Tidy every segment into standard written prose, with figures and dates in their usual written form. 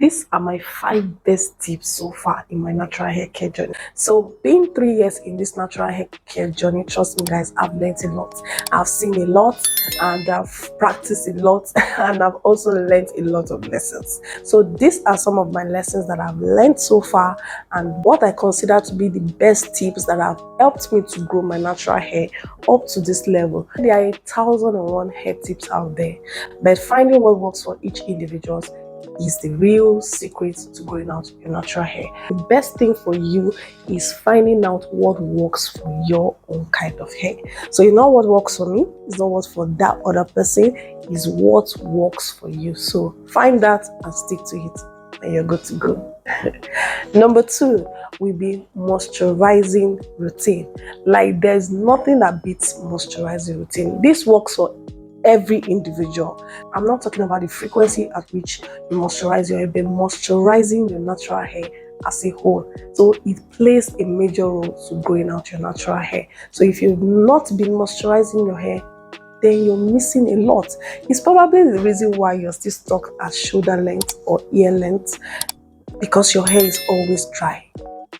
These are my 5 best tips so far in my natural hair care journey. So being 3 years in this natural hair care journey, trust me guys, I've learned a lot. I've seen a lot and I've practiced a lot and I've also learned a lot of lessons. So these are some of my lessons that I've learned so far and what I consider to be the best tips that have helped me to grow my natural hair up to this level. There are 1,001 hair tips out there, but finding what works for each individual is the real secret to growing out your natural hair. The best thing for you is finding out what works for your own kind of hair. So you know what works for me, it's not what for that other person, is what works for you. So find that and stick to it and you're good to go. Number 2 will be moisturizing routine. Like there's nothing that beats moisturizing routine. This works for every individual. I'm not talking about the frequency at which you moisturize your hair, but moisturizing your natural hair as a whole. So it plays a major role to growing out your natural hair. So if you've not been moisturizing your hair, then you're missing a lot. It's probably the reason why you're still stuck at shoulder length or ear length, because your hair is always dry.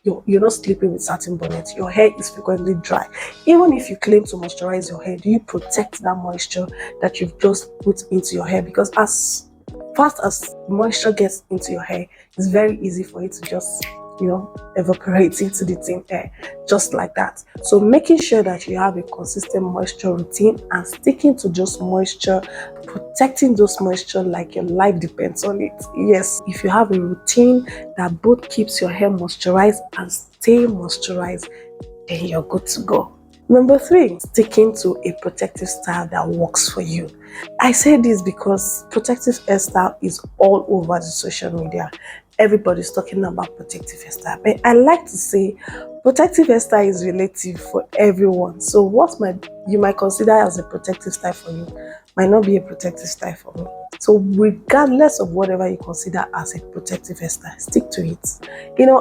You're not sleeping with satin bonnet. Your hair is frequently dry. Even if you claim to moisturize your hair, do you protect that moisture that you've just put into your hair? Because as fast as moisture gets into your hair, it's very easy for it to just evaporate into the thin air, just like that. So making sure that you have a consistent moisture routine and sticking to just moisture, protecting those moisture like your life depends on it. Yes, if you have a routine that both keeps your hair moisturized and stay moisturized, then you're good to go. Number 3, sticking to a protective style that works for you. I say this because protective hairstyle is all over the social media. Everybody's talking about protective hairstyle, but I like to say protective hairstyle is relative for everyone. So what you might consider as a protective style for you might not be a protective style for me. So regardless of whatever you consider as a protective hairstyle, stick to it.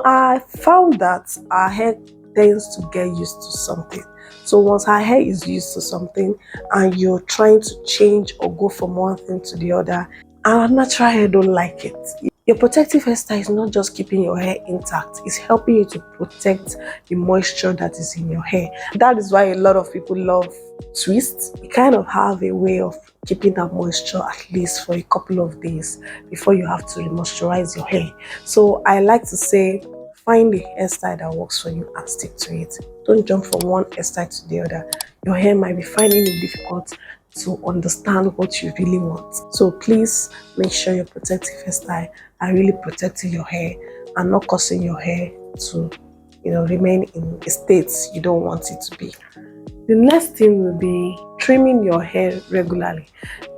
I found that our hair tends to get used to something. So once our hair is used to something and you're trying to change or go from one thing to the other, our natural hair don't like it. Your protective hairstyle is not just keeping your hair intact, it's helping you to protect the moisture that is in your hair. That is why a lot of people love twists. You kind of have a way of keeping that moisture at least for a couple of days before you have to re-moisturize your hair. So I like to say, find the hairstyle that works for you and stick to it. Don't jump from one hairstyle to the other. Your hair might be finding it difficult to understand what you really want. So please make sure your protective hairstyle are really protecting your hair and not causing your hair to remain in a state you don't want it to be. The next thing will be trimming your hair regularly.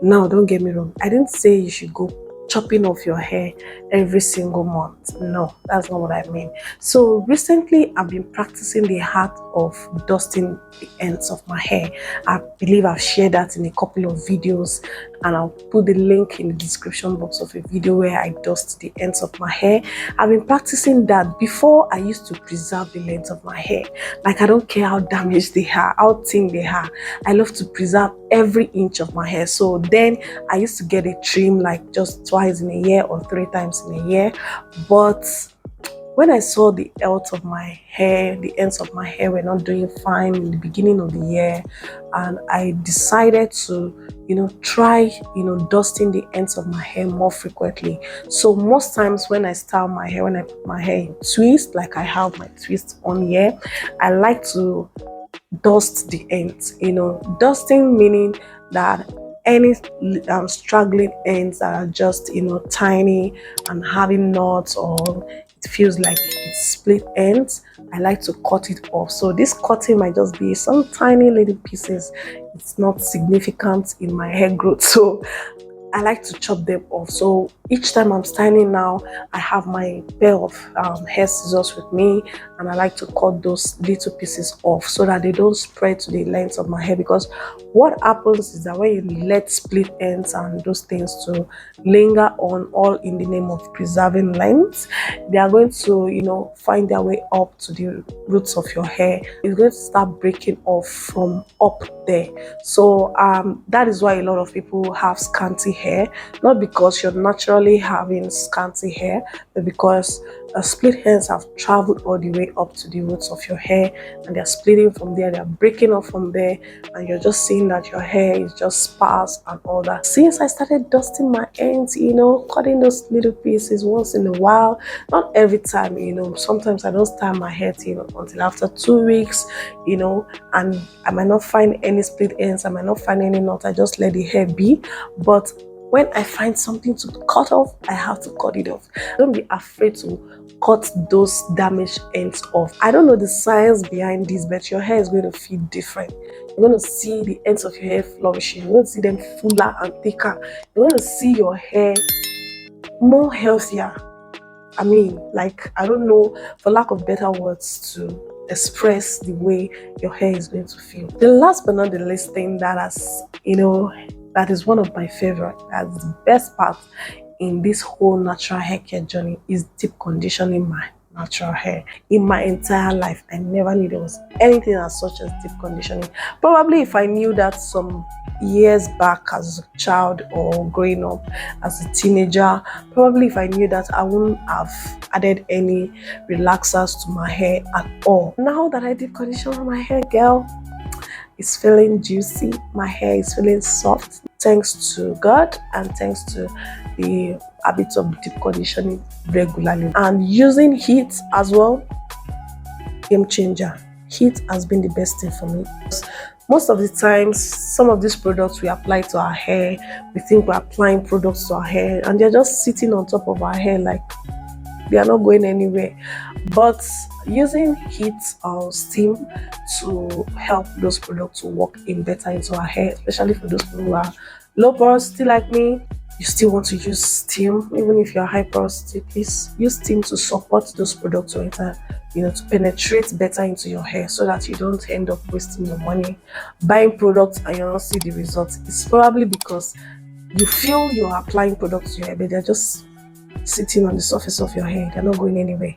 Now, don't get me wrong, I didn't say you should go chopping off your hair every single month. No, that's not what I mean. So recently I've been practicing the art of dusting the ends of my hair. I believe I've shared that in a couple of videos, and I'll put the link in the description box of a video where I dust the ends of my hair. I've been practicing that. Before, I used to preserve the length of my hair. Like, I don't care how damaged they are, how thin they are, I love to preserve every inch of my hair. So then I used to get a trim like just twice in a year or 3 times in a year. But when I saw the health of my hair, the ends of my hair were not doing fine in the beginning of the year, and I decided to try dusting the ends of my hair more frequently. So most times when I style my hair, when I put my hair in twist, like I have my twist on here, I like to dust the ends. Dusting meaning that any straggling ends that are just tiny and having knots, or it feels like it's split ends, I like to cut it off. So this cutting might just be some tiny little pieces. It's not significant in my hair growth, so I like to chop them off. So each time I'm styling now, I have my pair of hair scissors with me, and I like to cut those little pieces off so that they don't spread to the length of my hair. Because what happens is that when you let split ends and those things to linger on, all in the name of preserving length, they are going to find their way up to the roots of your hair. It's going to start breaking off from up there. So that is why a lot of people have scanty hair, not because you're naturally having scanty hair, but because split ends have traveled all the way up to the roots of your hair, and they're splitting from there, they're breaking off from there, and you're just seeing that your hair is just sparse and all that. Since I started dusting my ends, you know, cutting those little pieces once in a while, not every time, you know, sometimes I don't style my hair until after 2 weeks, you know, and I might not find any split ends, I might not find any knot, I just let the hair be. But when I find something to cut off, I have to cut it off. Don't be afraid to cut those damaged ends off. I don't know the science behind this, but your hair is going to feel different. You're going to see the ends of your hair flourishing. You're going to see them fuller and thicker. You're going to see your hair more healthier. I mean, like, I don't know, for lack of better words to express the way your hair is going to feel. The last but not the least thing that has, you know, that is one of my favorite, that's the best part in this whole natural hair care journey, is deep conditioning my natural hair. In my entire life, I never knew there was anything as such as deep conditioning. Probably if I knew that some years back as a child or growing up as a teenager, probably if I knew that, I wouldn't have added any relaxers to my hair at all. Now that I deep condition my hair, girl, it's feeling juicy, my hair is feeling soft, thanks to God and thanks to the habit of deep conditioning regularly and using heat as well. Game changer. Heat has been the best thing for me. Most of the times, some of these products we apply to our hair, we think we're applying products to our hair and they're just sitting on top of our hair like they are not going anywhere. But using heat or steam to help those products to work in better into our hair, especially for those people who are low porosity like me, you still want to use steam. Even if you're high porosity, please use steam to support those products to enter, you know, to penetrate better into your hair, so that you don't end up wasting your money buying products and you don't see the results. It's probably because you feel you're applying products to your hair, but they're just sitting on the surface of your hair, they're not going anywhere,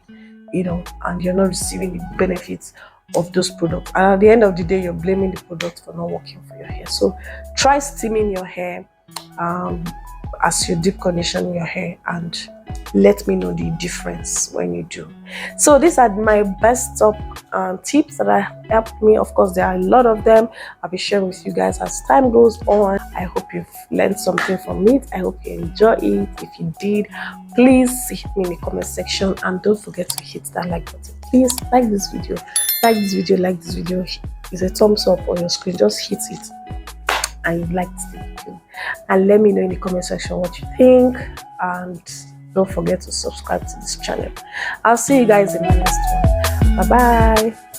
you know, and you're not receiving the benefits of those products. And at the end of the day, you're blaming the product for not working for your hair. So try steaming your hair as you deep condition your hair, and let me know the difference when you do. So these are my best top tips that have helped me. Of course, there are a lot of them I'll be sharing with you guys as time goes on. I hope you've learned something from it. I hope you enjoy it. If you did, please hit me in the comment section and don't forget to hit that like button. Please like this video, like this video, like this video. It's a thumbs up on your screen, just hit it and you liked the video, and let me know in the comment section what you think, and don't forget to subscribe to this channel. I'll see you guys in the next one. Bye bye.